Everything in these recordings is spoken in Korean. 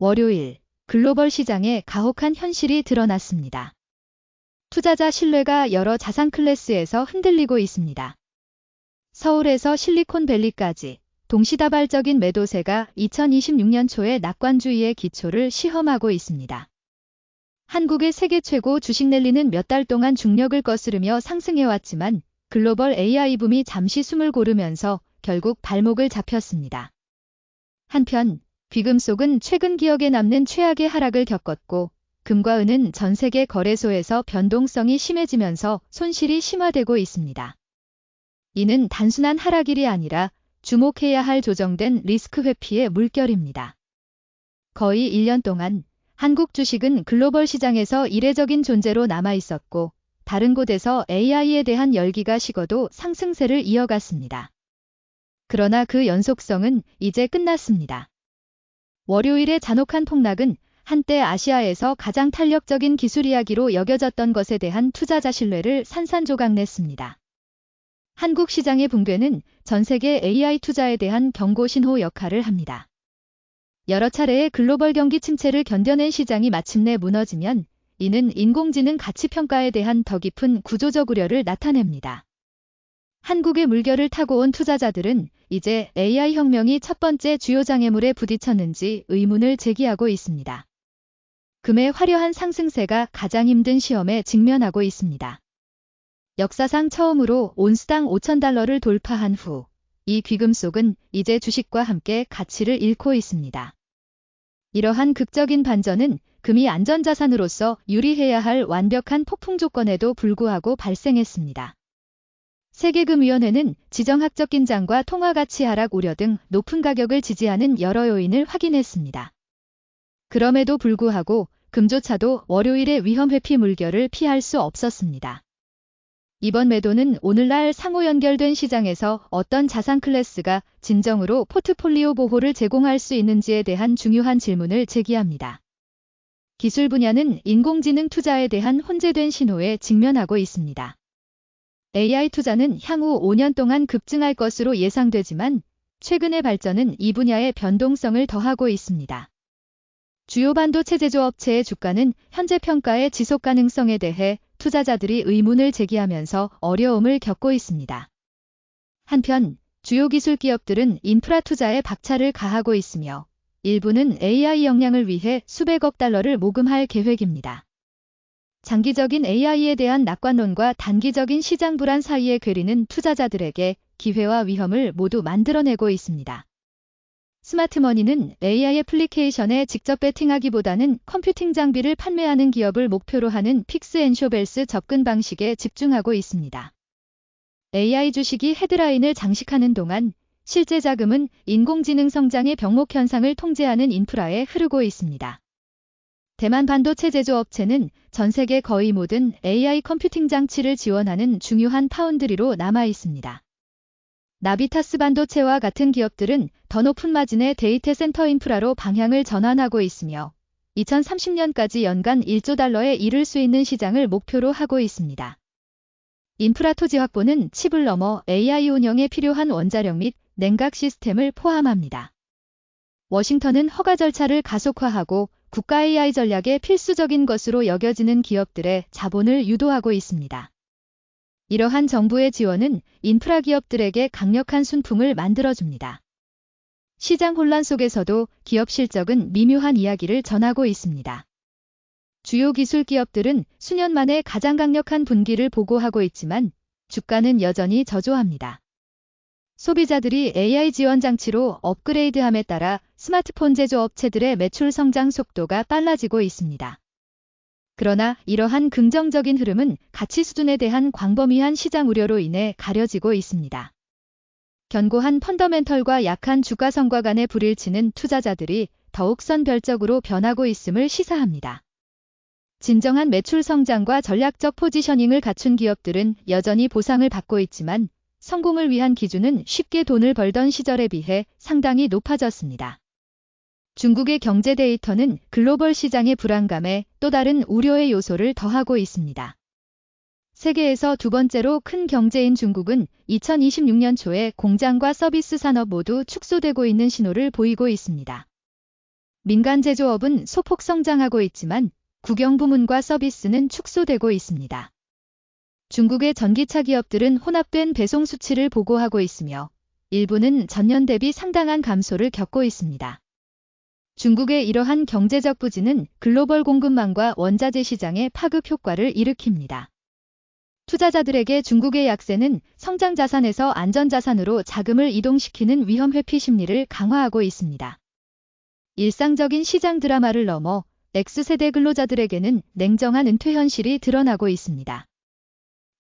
월요일, 글로벌 시장에 가혹한 현실이 드러났습니다. 투자자 신뢰가 여러 자산 클래스에서 흔들리고 있습니다. 서울에서 실리콘밸리까지 동시다발적인 매도세가 2026년 초에 낙관주의의 기초를 시험하고 있습니다. 한국의 세계 최고 주식 랠리는 몇 달 동안 중력을 거스르며 상승해왔지만 글로벌 AI 붐이 잠시 숨을 고르면서 결국 발목을 잡혔습니다. 한편 귀금속은 최근 기억에 남는 최악의 하락을 겪었고 금과 은은 전 세계 거래소에서 변동성이 심해지면서 손실이 심화되고 있습니다. 이는 단순한 하락일이 아니라 주목해야 할 조정된 리스크 회피의 물결입니다. 거의 1년 동안 한국 주식은 글로벌 시장에서 이례적인 존재로 남아있었고 다른 곳에서 AI에 대한 열기가 식어도 상승세를 이어갔습니다. 그러나 그 연속성은 이제 끝났습니다. 월요일의 잔혹한 폭락은 한때 아시아에서 가장 탄력적인 기술 이야기로 여겨졌던 것에 대한 투자자 신뢰를 산산조각냈습니다. 한국 시장의 붕괴는 전 세계 AI 투자에 대한 경고 신호 역할을 합니다. 여러 차례의 글로벌 경기 침체를 견뎌낸 시장이 마침내 무너지면 이는 인공지능 가치 평가에 대한 더 깊은 구조적 우려를 나타냅니다. 한국의 물결을 타고 온 투자자들은 이제 AI 혁명이 첫 번째 주요 장애물에 부딪혔는지 의문을 제기하고 있습니다. 금의 화려한 상승세가 가장 힘든 시험에 직면하고 있습니다. 역사상 처음으로 온스당 5,000달러를 돌파한 후 이 귀금속은 이제 주식과 함께 가치를 잃고 있습니다. 이러한 극적인 반전은 금이 안전자산으로서 유리해야 할 완벽한 폭풍 조건에도 불구하고 발생했습니다. 세계금위원회는 지정학적 긴장과 통화가치 하락 우려 등 높은 가격을 지지하는 여러 요인을 확인했습니다. 그럼에도 불구하고 금조차도 월요일의 위험 회피 물결을 피할 수 없었습니다. 이번 매도는 오늘날 상호 연결된 시장에서 어떤 자산 클래스가 진정으로 포트폴리오 보호를 제공할 수 있는지에 대한 중요한 질문을 제기합니다. 기술 분야는 인공지능 투자에 대한 혼재된 신호에 직면하고 있습니다. AI 투자는 향후 5년 동안 급증할 것으로 예상되지만 최근의 발전은 이 분야의 변동성을 더하고 있습니다. 주요 반도체 제조업체의 주가는 현재 평가의 지속 가능성에 대해 투자자들이 의문을 제기하면서 어려움을 겪고 있습니다. 한편 주요 기술 기업들은 인프라 투자에 박차를 가하고 있으며 일부는 AI 역량을 위해 수백억 달러를 모금할 계획입니다. 장기적인 AI에 대한 낙관론과 단기적인 시장 불안 사이의 괴리는 투자자들에게 기회와 위험을 모두 만들어내고 있습니다. 스마트머니는 AI 애플리케이션에 직접 베팅하기보다는 컴퓨팅 장비를 판매하는 기업을 목표로 하는 픽스앤쇼벨스 접근 방식에 집중하고 있습니다. AI 주식이 헤드라인을 장식하는 동안 실제 자금은 인공지능 성장의 병목 현상을 통제하는 인프라에 흐르고 있습니다. 대만 반도체 제조업체는 전 세계 거의 모든 AI 컴퓨팅 장치를 지원하는 중요한 파운드리로 남아 있습니다. 나비타스 반도체와 같은 기업들은 더 높은 마진의 데이터 센터 인프라로 방향을 전환하고 있으며 2030년까지 연간 1조 달러에 이를 수 있는 시장을 목표로 하고 있습니다. 인프라 토지 확보는 칩을 넘어 AI 운영에 필요한 원자력 및 냉각 시스템을 포함합니다. 워싱턴은 허가 절차를 가속화하고 국가 AI 전략의 필수적인 것으로 여겨지는 기업들의 자본을 유도하고 있습니다. 이러한 정부의 지원은 인프라 기업들에게 강력한 순풍을 만들어줍니다. 시장 혼란 속에서도 기업 실적은 미묘한 이야기를 전하고 있습니다. 주요 기술 기업들은 수년 만에 가장 강력한 분기를 보고하고 있지만 주가는 여전히 저조합니다. 소비자들이 AI 지원 장치로 업그레이드함에 따라 스마트폰 제조업체들의 매출 성장 속도가 빨라지고 있습니다. 그러나 이러한 긍정적인 흐름은 가치 수준에 대한 광범위한 시장 우려로 인해 가려지고 있습니다. 견고한 펀더멘털과 약한 주가성과 간의 불일치는 투자자들이 더욱 선별적으로 변하고 있음을 시사합니다. 진정한 매출 성장과 전략적 포지셔닝을 갖춘 기업들은 여전히 보상을 받고 있지만 성공을 위한 기준은 쉽게 돈을 벌던 시절에 비해 상당히 높아졌습니다. 중국의 경제 데이터는 글로벌 시장의 불안감에 또 다른 우려의 요소를 더하고 있습니다. 세계에서 두 번째로 큰 경제인 중국은 2026년 초에 공장과 서비스 산업 모두 축소되고 있는 신호를 보이고 있습니다. 민간 제조업은 소폭 성장하고 있지만 국영 부문과 서비스는 축소되고 있습니다. 중국의 전기차 기업들은 혼합된 배송 수치를 보고하고 있으며 일부는 전년 대비 상당한 감소를 겪고 있습니다. 중국의 이러한 경제적 부진은 글로벌 공급망과 원자재 시장의 파급 효과를 일으킵니다. 투자자들에게 중국의 약세는 성장 자산에서 안전 자산으로 자금을 이동시키는 위험 회피 심리를 강화하고 있습니다. 일상적인 시장 드라마를 넘어 X세대 근로자들에게는 냉정한 은퇴 현실이 드러나고 있습니다.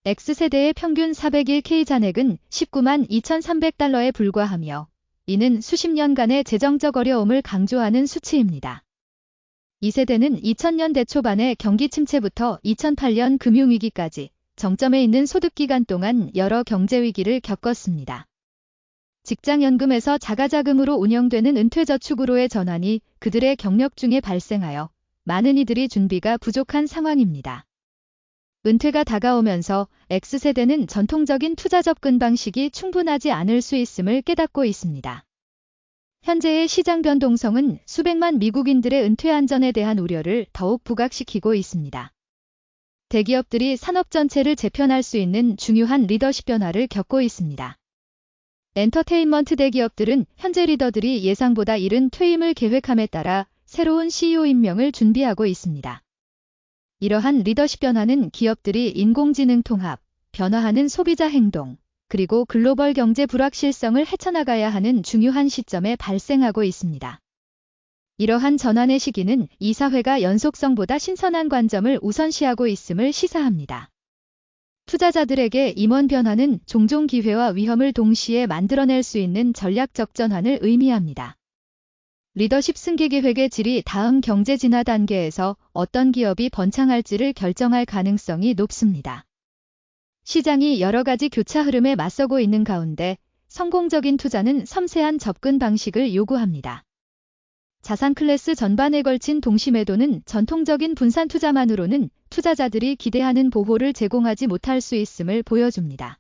X세대의 평균 401K 잔액은 19만 2,300달러에 불과하며 이는 수십 년간의 재정적 어려움을 강조하는 수치입니다. 이 세대는 2000년대 초반의 경기 침체부터 2008년 금융위기까지 정점에 있는 소득기간 동안 여러 경제위기를 겪었습니다. 직장연금에서 자가자금으로 운영되는 은퇴저축으로의 전환이 그들의 경력 중에 발생하여 많은 이들이 준비가 부족한 상황입니다. 은퇴가 다가오면서 X세대는 전통적인 투자 접근 방식이 충분하지 않을 수 있음을 깨닫고 있습니다. 현재의 시장 변동성은 수백만 미국인들의 은퇴 안전에 대한 우려를 더욱 부각시키고 있습니다. 대기업들이 산업 전체를 재편할 수 있는 중요한 리더십 변화를 겪고 있습니다. 엔터테인먼트 대기업들은 현재 리더들이 예상보다 이른 퇴임을 계획함에 따라 새로운 CEO 임명을 준비하고 있습니다. 이러한 리더십 변화는 기업들이 인공지능 통합, 변화하는 소비자 행동, 그리고 글로벌 경제 불확실성을 헤쳐나가야 하는 중요한 시점에 발생하고 있습니다. 이러한 전환의 시기는 이 사회가 연속성보다 신선한 관점을 우선시하고 있음을 시사합니다. 투자자들에게 임원 변화는 종종 기회와 위험을 동시에 만들어낼 수 있는 전략적 전환을 의미합니다. 리더십 승계 계획의 질이 다음 경제 진화 단계에서 어떤 기업이 번창할지를 결정할 가능성이 높습니다. 시장이 여러 가지 교차 흐름에 맞서고 있는 가운데 성공적인 투자는 섬세한 접근 방식을 요구합니다. 자산 클래스 전반에 걸친 동시매도는 전통적인 분산 투자만으로는 투자자들이 기대하는 보호를 제공하지 못할 수 있음을 보여줍니다.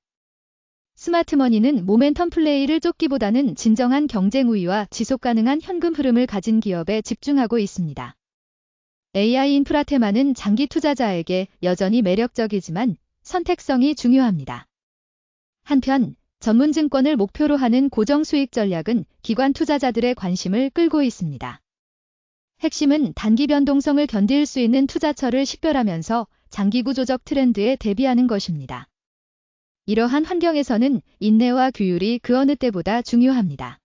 스마트머니는 모멘텀 플레이를 쫓기보다는 진정한 경쟁 우위와 지속 가능한 현금 흐름을 가진 기업에 집중하고 있습니다. AI 인프라 테마는 장기 투자자에게 여전히 매력적이지만 선택성이 중요합니다. 한편 전문 증권을 목표로 하는 고정 수익 전략은 기관 투자자들의 관심을 끌고 있습니다. 핵심은 단기 변동성을 견딜 수 있는 투자처를 식별하면서 장기 구조적 트렌드에 대비하는 것입니다. 이러한 환경에서는 인내와 규율이 그 어느 때보다 중요합니다.